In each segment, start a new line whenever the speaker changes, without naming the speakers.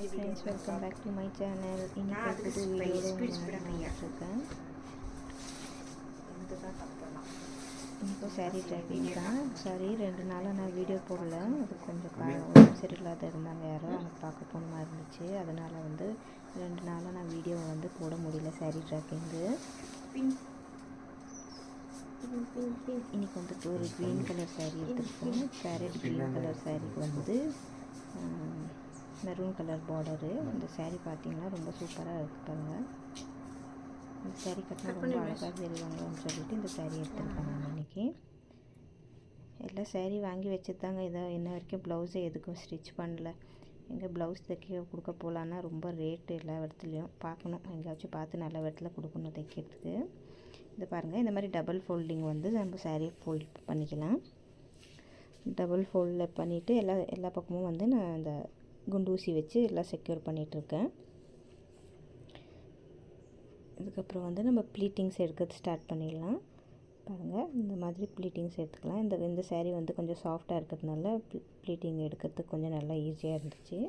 Hi friends, welcome back to my channel. இன்னைக்கு புது வீடியோட வந்திருக்கேன். இன்னைக்கு சாரி ட்ராப்பிங் தான். சாரி 2 நாளாக நான் வீடியோ போடல. அது கொஞ்சம் சரியில்லாத இருந்தாங்க யாரோ, அவங்க பார்க்க போன மாதிரி இருந்துச்சு. அதனால் 2 நாளாக நான் வீடியோவை போட முடியல சாரி ட்ராப்பிங்கு. இன்றைக்கி ஒரு க்ரீன் கலர் சாரீ எடுத்துருக்கேன். பேரட் க்ரீன் கலர் சாரீக்கு மெரூன் கலர் பார்டரு. இந்த சாரீ பார்த்திங்கன்னா ரொம்ப சூப்பராக இருக்குது பாருங்கள். இந்த சாரீ கட்டினா ரொம்ப அழகாக தெரிவாங்கன்னு சொல்லிட்டு இந்த சாரீ எடுத்துருக்கேன் நான் இன்றைக்கி. எல்லாம் சாரீ வாங்கி வச்சுருந்தாங்க. இதை இன்ன வரைக்கும் ப்ளவுஸை எதுக்கும் ஸ்டிச் பண்ணல. எங்கே ப்ளவுஸ் தைக்க கொடுக்க போகலான்னா ரொம்ப ரேட்டு எல்லா இடத்துலையும் பார்க்கணும். எங்கேயாச்சும் பார்த்து நல்ல இடத்துல கொடுக்கணும் தைக்கிறதுக்கு. இது பாருங்கள், இந்த மாதிரி டபுள் ஃபோல்டிங் நம்ம சாரீ ஃபோல்ட் பண்ணிக்கலாம். டபுள் ஃபோல்டில் பண்ணிவிட்டு எல்லா பக்கமும் நான் அந்த குண்டூசி வச்சு எல்லாம் செக்யூர் பண்ணிகிட்ருக்கேன். இதுக்கப்புறம் நம்ம ப்ளீட்டிங்ஸ் எடுக்கிறது ஸ்டார்ட் பண்ணிடலாம். பாருங்கள், இந்த மாதிரி ப்ளீட்டிங்ஸ் எடுத்துக்கலாம். இந்த சாரீ கொஞ்சம் சாஃப்டாக இருக்கிறதுனால ப்ளீட்டிங் எடுக்கிறதுக்கு கொஞ்சம் நல்லா ஈஸியாக இருந்துச்சு.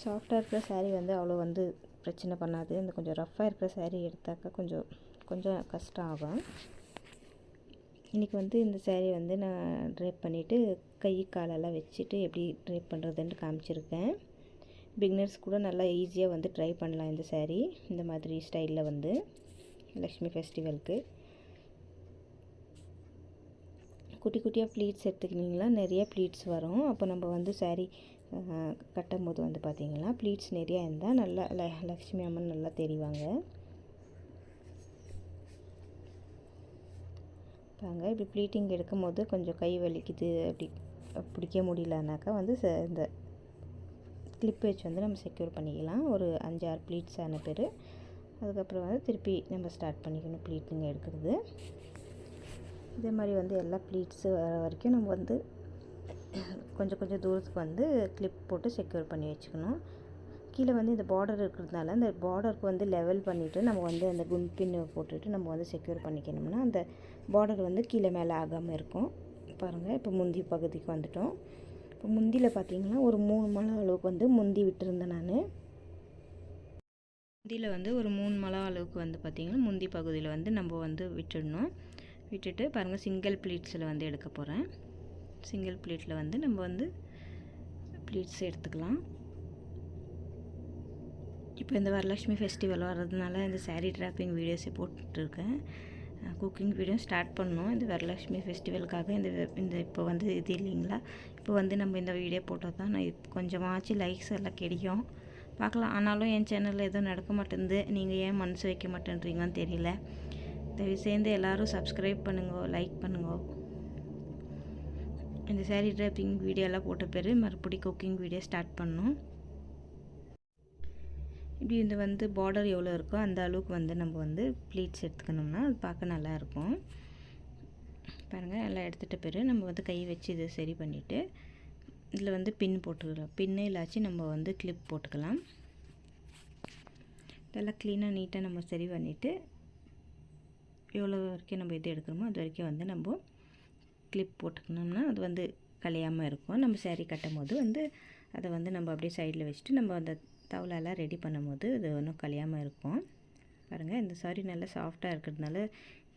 சாஃப்டாக இருக்கிற சாரீ அவ்வளோ பிரச்சனை பண்ணாது. இந்த கொஞ்சம் ரஃப்பாக இருக்கிற சாரீ எடுத்தாக்கா கொஞ்சம் கஷ்டம் ஆகும். இன்றைக்கி இந்த சாரீ நான் ட்ரைப் பண்ணிவிட்டு கை காலெல்லாம் வச்சுட்டு எப்படி ட்ரைப் பண்ணுறதுன்னு காமிச்சிருக்கேன். பிகினர்ஸ் கூட நல்லா ஈஸியாக ட்ரை பண்ணலாம் இந்த சாரீ. இந்த மாதிரி ஸ்டைலில் லக்ஷ்மி ஃபெஸ்டிவலுக்கு குட்டி குட்டியாக ப்ளீட்ஸ் எடுத்துக்கிட்டிங்களா நிறைய ப்ளீட்ஸ் வரும். அப்போ நம்ம சாரீ கட்டும் போது பார்த்திங்கன்னா ப்ளீட்ஸ் நிறையா இருந்தால் நல்லா லக்ஷ்மி அம்மன் நல்லா தெரிவாங்க. பாருங்க, இப்படி ப்ளீட்டிங் எடுக்கும் போது கொஞ்சம் கை வலிக்குது, அப்படி பிடிக்க முடியலனாக்கா இந்த கிளிப் வச்சு நம்ம செக்யூர் பண்ணிக்கலாம். ஒரு 5-6 ப்ளீட்ஸ் ஆன பேர். அதுக்கப்புறம் திருப்பி நம்ம ஸ்டார்ட் பண்ணிக்கணும் ப்ளீட்டிங் எடுக்கிறது. இதே மாதிரி எல்லா ப்ளீட்ஸு வர வரைக்கும் நம்ம கொஞ்சம் தூரத்துக்கு கிளிப் போட்டு செக்யூர் பண்ணி வச்சுக்கணும். கீழே இந்த பார்டர் இருக்கிறதுனால அந்த பார்டருக்கு லெவல் பண்ணிவிட்டு நம்ம அந்த குண்ட் பின்னு போட்டுட்டு நம்ம செக்யூர் பண்ணிக்கணும்னா அந்த பார்டர் கீழே மேலே ஆகாமல் இருக்கும். பாருங்கள், இப்போ முந்தி பகுதிக்கு வந்துட்டோம். இப்போ முந்தியில் பார்த்திங்கன்னா ஒரு 3 முழம் அளவுக்கு முந்தி விட்டுருந்தேன் நான். முந்தியில் ஒரு 3 முழம் அளவுக்கு பார்த்திங்கன்னா முந்தி பகுதியில் நம்ம விட்டுடணும். விட்டுட்டு பாருங்கள், சிங்கிள் ப்ளீட்ஸில் எடுக்க போகிறேன். சிங்கிள் ப்ளீட்டில் நம்ம ப்ளீட்ஸ் எடுத்துக்கலாம். இப்போ இந்த வரலட்சுமி ஃபெஸ்டிவல் வர்றதுனால இந்த சாரீ ட்ராப்பிங் வீடியோஸை போட்டுட்ருக்கேன். குக்கிங் வீடியோ ஸ்டார்ட் பண்ணோம் இந்த வரலட்சுமி ஃபெஸ்டிவலுக்காக. இந்த இப்போ இது இல்லைங்களா, இப்போ நம்ம இந்த வீடியோ போட்டால் தான் நான் கொஞ்சமாச்சு லைக்ஸ் எல்லாம் கிடைக்கும் பார்க்கலாம். ஆனாலும் என் சேனலில் எதுவும் நடக்க மாட்டேங்குது. நீங்கள் ஏன் மனசு வைக்க மாட்டேன்றீங்கன்னு தெரியல. தயவு சேர்ந்து எல்லோரும் சப்ஸ்கிரைப் பண்ணுங்க, லைக் பண்ணுங்க. இந்த சாரீ ட்ராப்பிங் வீடியோலாம் போட்ட பேர் மறுபடியும் குக்கிங் வீடியோ ஸ்டார்ட் பண்ணோம். இப்படி இந்த பார்டர் எவ்வளோ இருக்கோ அந்த அளவுக்கு நம்ம ப்ளீட்ஸ் எடுத்துக்கணும்னா அது பார்க்க நல்லாயிருக்கும். பாருங்கள், எல்லாம் எடுத்துகிட்ட பிறகு நம்ம கை வச்சு இதை சரி பண்ணிவிட்டு இதில் பின் போட்டுக்கலாம். பின்னு இல்லாச்சு நம்ம கிளிப் போட்டுக்கலாம். இதெல்லாம் க்ளீனாக நீட்டாக நம்ம சரி பண்ணிவிட்டு எவ்வளோ வரைக்கும் நம்ம இது எடுக்கணுமோ அது வரைக்கும் நம்ம கிளிப் போட்டுக்கணும்னா அது கலையாமல் இருக்கும். நம்ம சாரீ கட்டும் போது அதை நம்ம அப்படியே சைடில் வச்சுட்டு நம்ம அந்த தவளைலாம் ரெடி பண்ணும்போது அது ஒன்றும் கலையாமல் இருக்கும். பாருங்கள், இந்த சாரீ நல்லா சாஃப்டாக இருக்கிறதுனால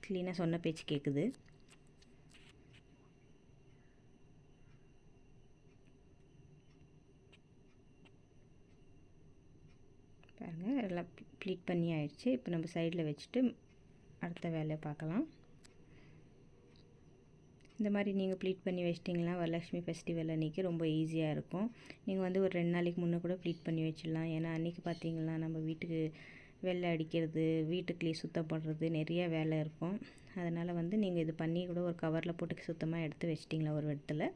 க்ளீனாக சொன்ன பேச்சு கேட்குது. பாருங்கள், எல்லாம் ப்ளீட் பண்ணி ஆயிடுச்சு. இப்போ நம்ம சைடில் வச்சுட்டு அடுத்த வேலையை பார்க்கலாம். இந்த மாதிரி நீங்கள் ப்ளீட் பண்ணி வச்சிட்டிங்கன்னா வரலட்சுமி ஃபெஸ்டிவல் அன்றைக்கி ரொம்ப ஈஸியாக இருக்கும். நீங்கள் ஒரு 2 நாளைக்கு முன்னே கூட ப்ளீட் பண்ணி வச்சிடலாம். ஏன்னா அன்றைக்கி பார்த்திங்கன்னா நம்ம வீட்டுக்கு வெள்ளை அடிக்கிறது, வீட்டுக்குள்ளேயே சுத்தம் பண்ணுறது நிறைய வேலை இருக்கும். அதனால் நீங்கள் இது பண்ணி கூட ஒரு கவரில் போட்டு சுத்தமாக எடுத்து வச்சிட்டிங்களா ஒரு இடத்துல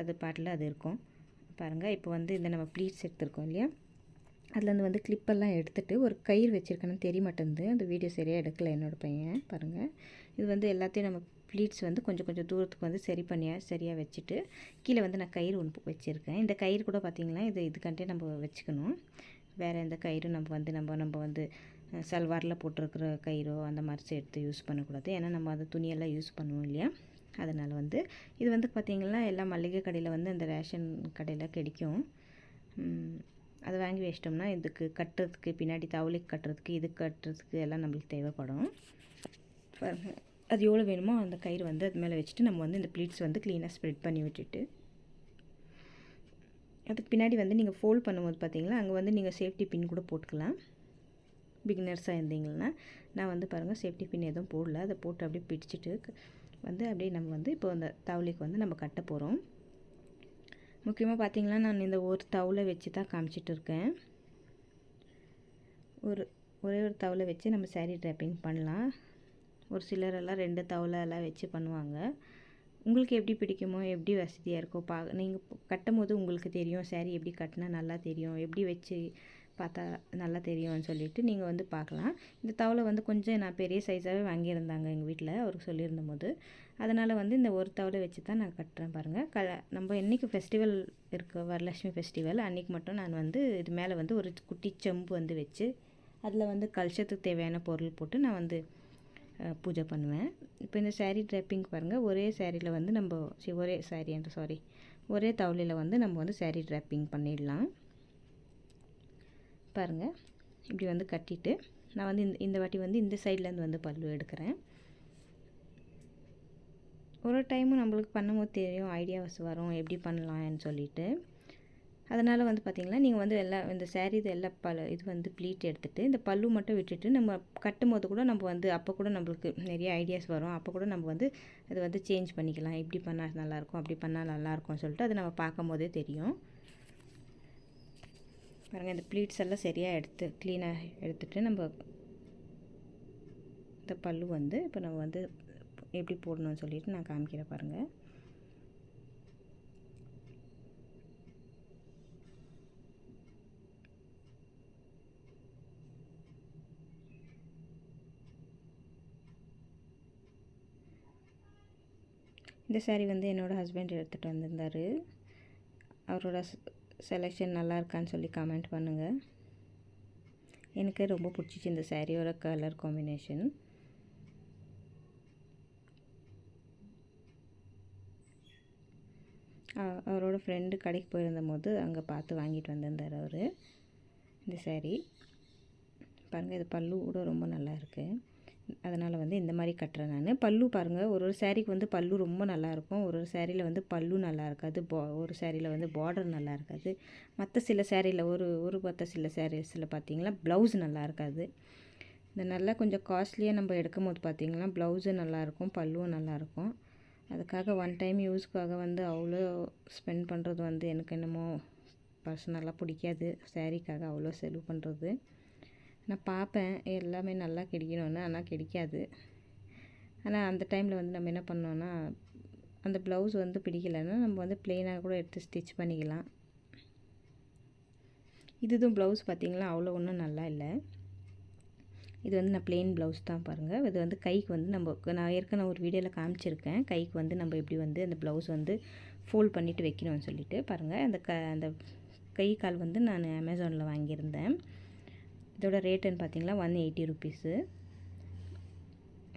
அது பாட்டில் அது இருக்கும். பாருங்கள், இப்போ இந்த நம்ம ப்ளீட்ஸ் எடுத்துருக்கோம் இல்லையா, அதில் கிளிப்பெல்லாம் எடுத்துகிட்டு ஒரு கயிறு வச்சுருக்கேன்னு தெரிய மாட்டேங்குது. அந்த வீடியோ சரியாக எடுக்கலை என்னோடய பையன். பாருங்கள், இது எல்லாத்தையும் நம்ம ப்ளீட்ஸ் கொஞ்சம் தூரத்துக்கு சரியாக வச்சுட்டு கீழே நான் கயிறு ஒன்று வச்சுருக்கேன். இந்த கயிறு கூட பார்த்திங்கன்னா இதுக்காண்டே நம்ம வச்சுக்கணும். வேறு எந்த கயிறு நம்ம சல்வாரில் போட்டிருக்கிற கயிறோ அந்த மாதிரி எடுத்து யூஸ் பண்ணக்கூடாது. ஏன்னா நம்ம அது துணியெல்லாம் யூஸ் பண்ணுவோம் இல்லையா, அதனால் இது பார்த்திங்கன்னா எல்லா மளிகை கடையில் அந்த ரேஷன் கடையில் கிடைக்கும். அதை வாங்கி வச்சிட்டோம்னா இதுக்கு கட்டுறதுக்கு, பின்னாடி தவளைக்கு கட்டுறதுக்கு, இதுக்கு கட்டுறதுக்கு எல்லாம் நம்மளுக்கு தேவைப்படும். பாருங்கள், அது எவ்வளோ வேணுமோ அந்த கயிறு வந்து அது மேலே வச்சுட்டு நம்ம வந்து இந்த ப்ளீட்ஸ் வந்து க்ளீனாக ஸ்ப்ரெட் பண்ணி விட்டுட்டு, அதுக்கு பின்னாடி வந்து நீங்கள் ஃபோல்ட் பண்ணும்போது பார்த்தீங்களா, அங்கே வந்து நீங்கள் சேஃப்டி பின் கூட போட்டுக்கலாம். பிகினர்ஸாக இருந்தீங்கன்னா, நான் வந்து பாருங்கள் சேஃப்டி பின் எதுவும் போடல. அதை போட்டு அப்படியே பிடிச்சிட்டு வந்து அப்படியே நம்ம வந்து இப்போ அந்த தவளைக்கு வந்து நம்ம கட்ட போகிறோம். முக்கியமாக பார்த்தீங்கன்னா, நான் இந்த ஒரு தவளை வச்சு தான் காமிச்சிட்டு இருக்கேன். ஒரே ஒரு தவளை வச்சு நம்ம சாரீ ட்ராப்பிங் பண்ணலாம். ஒரு சிலரெல்லாம் 2 தவளை எல்லாம் வச்சு பண்ணுவாங்க. உங்களுக்கு எப்படி பிடிக்குமோ, எப்படி வசதியாக இருக்கோ நீங்கள் கட்டும்போது உங்களுக்கு தெரியும் சாரீ எப்படி கட்டினா நல்லா தெரியும், எப்படி வச்சு பார்த்தா நல்லா தெரியும்னு சொல்லிவிட்டு நீங்கள் வந்து பார்க்கலாம். இந்த தவளை வந்து கொஞ்சம் நான் பெரிய சைஸாகவே வாங்கியிருந்தாங்க எங்கள் வீட்டில் அவருக்கு சொல்லியிருந்தபோது. அதனால் வந்து இந்த ஒரு தவளை வச்சு தான் நான் கட்டுறேன் பாருங்கள். நம்ம என்றைக்கு ஃபெஸ்டிவல் இருக்குது, வரலட்சுமி ஃபெஸ்டிவல் அன்றைக்கி மட்டும் நான் வந்து இது மேலே வந்து ஒரு குட்டி செம்பு வந்து வச்சு அதில் வந்து கலசத்துக்கு தேவையான பொருள் போட்டு நான் வந்து பூஜை பண்ணுவேன். இப்போ இந்த சாரீ ட்ராப்பிங் பாருங்கள், ஒரே சாரியில் வந்து நம்ம ஒரே தவளையில் வந்து நம்ம வந்து சாரீ ட்ராப்பிங் பண்ணிடலாம். பாருங்கள், இப்படி வந்து கட்டிட்டு நான் வந்து இந்த வாட்டி வந்து இந்த சைட்லேருந்து வந்து பல்லு எடுக்கிறேன். ஒரு டைமும் நம்மளுக்கு பண்ணும்போது தெரியும், ஐடியாஸ் வரும் எப்படி பண்ணலான்னு சொல்லிட்டு. அதனால் வந்து பார்த்திங்கன்னா, நீங்கள் வந்து இந்த சாரீ இது இது வந்து ப்ளீட் எடுத்துகிட்டு இந்த பல்லு மட்டும் விட்டுட்டு நம்ம கட்டும்போது கூட நம்ம வந்து அப்போ கூட நம்மளுக்கு நிறைய ஐடியாஸ் வரும். அப்போ கூட நம்ம வந்து அதை வந்து சேஞ்ச் பண்ணிக்கலாம். இப்படி பண்ணால் நல்லாயிருக்கும், அப்படி பண்ணால் நல்லாயிருக்கும்னு சொல்லிட்டு அது நம்ம பார்க்கும் போதே தெரியும். பாருங்கள், இந்த ப்ளீட்ஸ் எல்லாம் சரியாக க்ளீனாக எடுத்துகிட்டு நம்ம இந்த பல்லு வந்து இப்போ நம்ம வந்து எப்படி போடணும்னு சொல்லிட்டு நான் காமிக்கிறேன் பாருங்கள். இந்த சாரீ வந்து என்னோடய ஹஸ்பண்ட் எடுத்துகிட்டு வந்திருந்தார். அவரோட செலெக்ஷன் நல்லா இருக்கான்னு சொல்லி கமெண்ட் பண்ணுங்கள். எனக்கு ரொம்ப பிடிச்சிச்சு இந்த சாரியோட கலர் காம்பினேஷன். அவரோட ஃப்ரெண்டு கடைக்கு போயிருந்தபோது அங்கே பார்த்து வாங்கிட்டு வந்திருந்தார் அவர் இந்த சாரீ. பாருங்கள், இது பல்லு கூட ரொம்ப நல்லா இருக்குது. அதனால் வந்து இந்த மாதிரி கட்டுறேன் நான். பல்லு பாருங்கள், ஒரு சாரீக்கு வந்து பல்லு ரொம்ப நல்லாயிருக்கும், ஒரு சாரியில் வந்து பல்லு நல்லா இருக்காது, ஒரு சாரியில் வந்து பார்டர் நல்லா இருக்காது. மற்ற சில சாரியில் சில சாரீஸில் பார்த்திங்கன்னா ப்ளவுஸ் நல்லா இருக்காது. இந்த நல்லா கொஞ்சம் காஸ்ட்லியாக நம்ம எடுக்கும் போது பார்த்திங்கன்னா ப்ளவுஸு நல்லாயிருக்கும், பல்லுவும் நல்லாயிருக்கும். அதுக்காக ஒன் டைம் யூஸ்க்காக வந்து அவ்வளோ ஸ்பெண்ட் பண்ணுறது வந்து எனக்கு என்னமோ பர்சனலாக பிடிக்காது. சாரீக்காக அவ்வளோ செலவு பண்ணுறது. நான் பார்ப்பேன் எல்லாமே நல்லா கிடைக்கணும்னு, ஆனால் கிடைக்காது. ஆனால் அந்த டைமில் வந்து நம்ம என்ன பண்ணோன்னா, அந்த ப்ளவுஸ் வந்து பிடிக்கலைன்னா நம்ம வந்து ப்ளெயினாக கூட எடுத்து ஸ்டிச் பண்ணிக்கலாம். இதுவும் ப்ளவுஸ் பார்த்திங்களா அவ்வளோ ஒன்றும் நல்லா இல்லை. இது வந்து நான் ப்ளெயின் ப்ளவுஸ் தான் பாருங்கள். இது வந்து கைக்கு வந்து நான் ஏற்கனவே ஒரு வீடியோவில் காமிச்சிருக்கேன். கைக்கு வந்து நம்ம எப்படி வந்து அந்த ப்ளவுஸ் வந்து ஃபோல்ட் பண்ணிவிட்டு வைக்கணும்னு சொல்லிட்டு பாருங்கள். அந்த கை கால் வந்து நான் அமேசானில் வாங்கியிருந்தேன். இதோட ரேட்டுன்னு பார்த்தீங்கன்னா 180 ருபீஸு.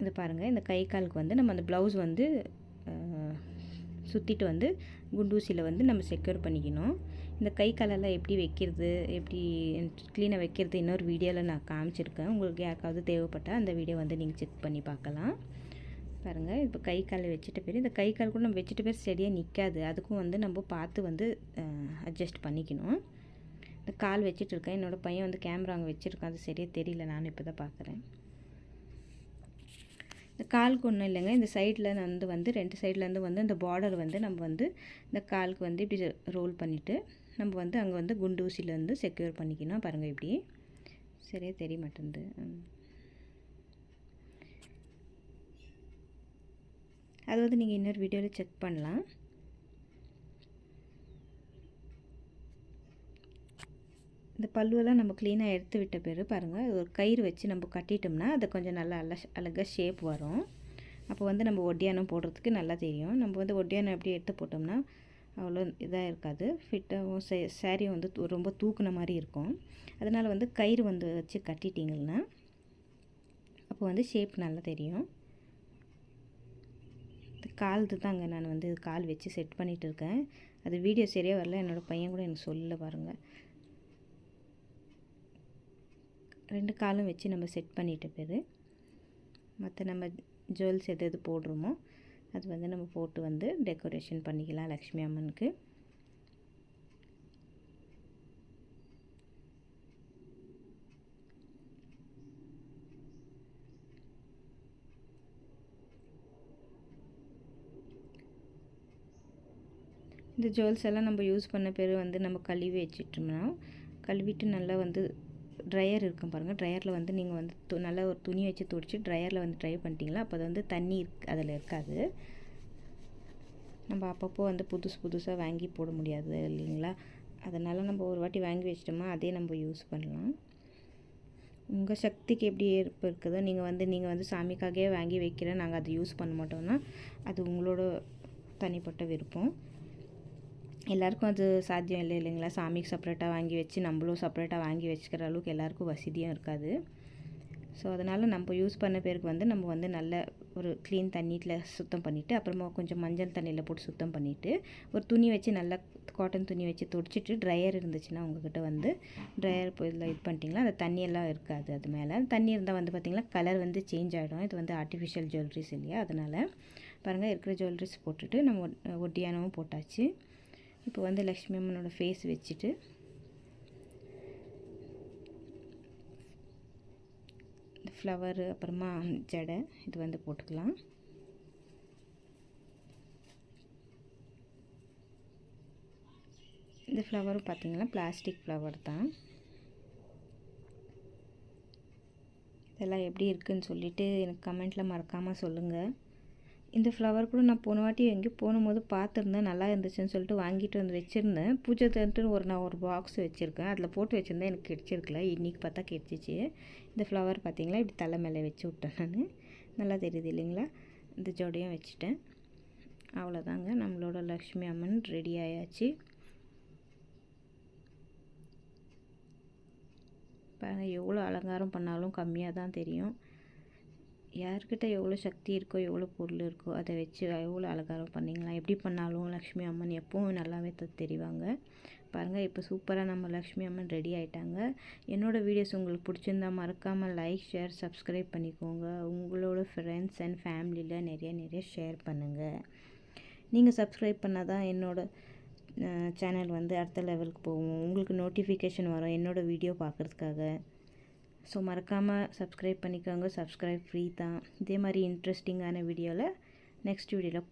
இது பாருங்கள், இந்த கை காலுக்கு வந்து நம்ம அந்த ப்ளவுஸ் வந்து சுற்றிட்டு வந்து குண்டூசியில் வந்து நம்ம செக்யூர் பண்ணிக்கணும். இந்த கை காலெல்லாம் எப்படி வைக்கிறது, எப்படி க்ளீனாக வைக்கிறது இன்னொரு வீடியோவில் நான் காமிச்சிருக்கேன். உங்களுக்கு யாருக்காவது தேவைப்பட்டால் அந்த வீடியோ வந்து நீங்கள் செக் பண்ணி பார்க்கலாம். பாருங்கள், இப்போ கை காலை வச்சுட்ட பேர் இந்த கை கால் கூட நம்ம வச்சுட்ட பேர் சரியாக நிற்காது. அதுக்கும் வந்து நம்ம பார்த்து வந்து அட்ஜஸ்ட் பண்ணிக்கணும். இந்த கால் வச்சுட்டு இருக்கேன். என்னோடய பையன் வந்து கேமரா அங்கே வச்சுருக்கான், அது சரியாக தெரியல, நான் இப்போ தான் பார்க்குறேன். இந்த காலுக்கு ஒன்றும் இல்லைங்க, இந்த சைடில் வந்து 2 சைட்லேருந்து வந்து இந்த பார்டர் வந்து நம்ம வந்து இந்த காலுக்கு வந்து இப்படி ரோல் பண்ணிவிட்டு நம்ம வந்து அங்கே வந்து குண்டு ஊசியில் வந்து செக்யூர் பண்ணிக்கணும். பாருங்கள், இப்படி சரியாக தெரிய மாட்டேங்குது. அது வந்து நீங்கள் இன்னொரு வீடியோவில் செக் பண்ணலாம். இந்த பல்லுவெல்லாம் நம்ம க்ளீனாக எடுத்து விட்ட பிறகு பாருங்கள், ஒரு கயிறு வச்சு நம்ம கட்டிட்டோம்னா அது கொஞ்சம் நல்லா அழகாக ஷேப் வரும். அப்போ வந்து நம்ம ஒட்டியானம் போடுறதுக்கு நல்லா தெரியும். நம்ம வந்து ஒட்டியானம் எப்படி எடுத்து போட்டோம்னா அவ்வளோ இதாக இருக்காது, ஃபிட்டாகவும் சாரீ வந்து ரொம்ப தூக்குன மாதிரி இருக்கும். அதனால் வந்து கயிறு வந்து வச்சு கட்டிட்டிங்கன்னா அப்போ வந்து ஷேப் நல்லா தெரியும். கால் தாங்க நான் வந்து கால் வச்சு செட் பண்ணிகிட்டு இருக்கேன். அது வீடியோ சரியாக வரல, என்னோடய பையன் கூட எனக்கு சொல்லல பாருங்கள். 2 காலும் வச்சு நம்ம செட் பண்ணிட்ட பிறகு மற்ற நம்ம ஜுவல்ஸ் எது போடுறோமோ அது வந்து நம்ம போட்டு வந்து டெக்கரேஷன் பண்ணிக்கலாம் லக்ஷ்மி அம்மனுக்கு. இந்த ஜுவல்ஸ் எல்லாம் நம்ம யூஸ் பண்ண பிறகு வந்து நம்ம கழுவி வச்சிட்டோம்னா, கழுவிட்டு நல்லா வந்து ட்ரையர் இருக்கும் பாருங்கள், ட்ரையரில் வந்து நீங்கள் வந்து நல்லா ஒரு துணி வச்சு துடைச்சி ட்ரையரில் வந்து ட்ரை பண்ணிட்டீங்களா, அப்போ அது வந்து தண்ணி அதில் இருக்காது. நம்ம அப்பப்போ வந்து புதுசாக வாங்கி போட முடியாது இல்லைங்களா, அதனால் நம்ம ஒரு வாட்டி வாங்கி வச்சிட்டோமா அதே நம்ம யூஸ் பண்ணலாம். உங்கள் சக்திக்கு எப்படி ஏற்ப இருக்குதோ, நீங்கள் வந்து சாமிக்காகவே வாங்கி வைக்கிறேன், நாங்கள் அதை யூஸ் பண்ண மாட்டோம்னா அது உங்களோட தனிப்பட்ட விருப்பம். எல்லாருக்கும் அது சாத்தியம் இல்லை இல்லைங்களா, சாமிக்கு செப்பரேட்டாக வாங்கி வச்சு நம்மளும் செப்பரேட்டாக வாங்கி வச்சுக்கிற அளவுக்கு எல்லாருக்கும் வசதியும் இருக்காது. ஸோ அதனால் நம்ம யூஸ் பண்ண பேருக்கு வந்து நம்ம வந்து நல்ல ஒரு க்ளீன் தண்ணியில் சுத்தம் பண்ணிவிட்டு அப்புறமா கொஞ்சம் மஞ்சள் தண்ணியில் போட்டு சுத்தம் பண்ணிவிட்டு ஒரு துணி வச்சு நல்லா காட்டன் துணி வச்சு துடைச்சிட்டு ட்ரையர் இருந்துச்சுன்னா உங்கள்கிட்ட வந்து ட்ரையர் இதில் இது பண்ணிட்டீங்களா அந்த தண்ணியெல்லாம் இருக்காது. அது மேலே தண்ணி இருந்தால் வந்து பார்த்திங்கன்னா கலர் வந்து சேஞ்ச் ஆகிடும். இது வந்து ஆர்டிஃபிஷியல் ஜுவல்லரிஸ் இல்லையா, அதனால் பாருங்கள் இருக்கிற ஜுவல்லரிஸ் போட்டுட்டு நம்ம ஒட்டியானமும் போட்டாச்சு. இப்போ வந்து லக்ஷ்மி அம்மனோட ஃபேஸ் வச்சுட்டு ஃப்ளவரு அப்புறமா ஜடை இது வந்து போட்டுக்கலாம். இந்த ஃப்ளவரும் பார்த்திங்கன்னா பிளாஸ்டிக் ஃப்ளவர் தான். இதெல்லாம் எப்படி இருக்குதுன்னு சொல்லிவிட்டு எனக்கு கமெண்ட்டில் மறக்காமல் சொல்லுங்கள். இந்த ஃப்ளவர் கூட நான் போன வாட்டி எங்கேயும் போகும்போது பார்த்துருந்தேன், நல்லா இருந்துச்சுன்னு சொல்லிட்டு வாங்கிட்டு வந்து வச்சுருந்தேன். பூஜை தந்துட்டு நான் ஒரு பாக்ஸ் வச்சுருக்கேன், அதில் போட்டு வச்சுருந்தேன், எனக்கு கிடச்சிருக்கல. இன்றைக்கி பார்த்தா கிடச்சிச்சு. இந்த ஃப்ளவர் பார்த்திங்களா இப்படி தலை மேலே வச்சு விட்டேன் நான், நல்லா தெரியுது இல்லைங்களா. இந்த ஜோடியும் வச்சுட்டேன். அவ்வளோதாங்க, நம்மளோட லக்ஷ்மி அம்மன் ரெடி ஆயாச்சு. பாருங்கள் எவ்வளோ அலங்காரம் பண்ணாலும் கம்மியாக தான் தெரியும். யார்கிட்ட எவ்வளோ சக்தி இருக்கோ எவ்வளோ பொருள் இருக்கோ அதை வச்சு எவ்வளோ அலங்காரம் பண்ணிங்களா, எப்படி பண்ணாலும் லக்ஷ்மி அம்மன் எப்பவும் நல்லாவே தெரிவாங்க. பாருங்கள் இப்போ சூப்பராக நம்ம லக்ஷ்மி அம்மன் ரெடி ஆகிட்டாங்க. என்னோடய வீடியோஸ் உங்களுக்கு பிடிச்சிருந்தா மறக்காமல் லைக் ஷேர் சப்ஸ்கிரைப் பண்ணிக்கோங்க. உங்களோட ஃப்ரெண்ட்ஸ் அண்ட் ஃபேமிலியில் நிறைய ஷேர் பண்ணுங்கள். நீங்கள் சப்ஸ்கிரைப் பண்ணால் தான் என்னோடய சேனல் வந்து அடுத்த லெவலுக்கு போகும், உங்களுக்கு நோட்டிஃபிகேஷன் வரும் என்னோடய வீடியோ பார்க்குறதுக்காக. ஸோ மறக்காமல் சப்ஸ்கிரைப் பண்ணிக்கோங்க, சப்ஸ்கிரைப் ஃப்ரீ தான். இதே மாதிரி இன்ட்ரெஸ்டிங்கான வீடியோவில் நெக்ஸ்ட் வீடியோவில்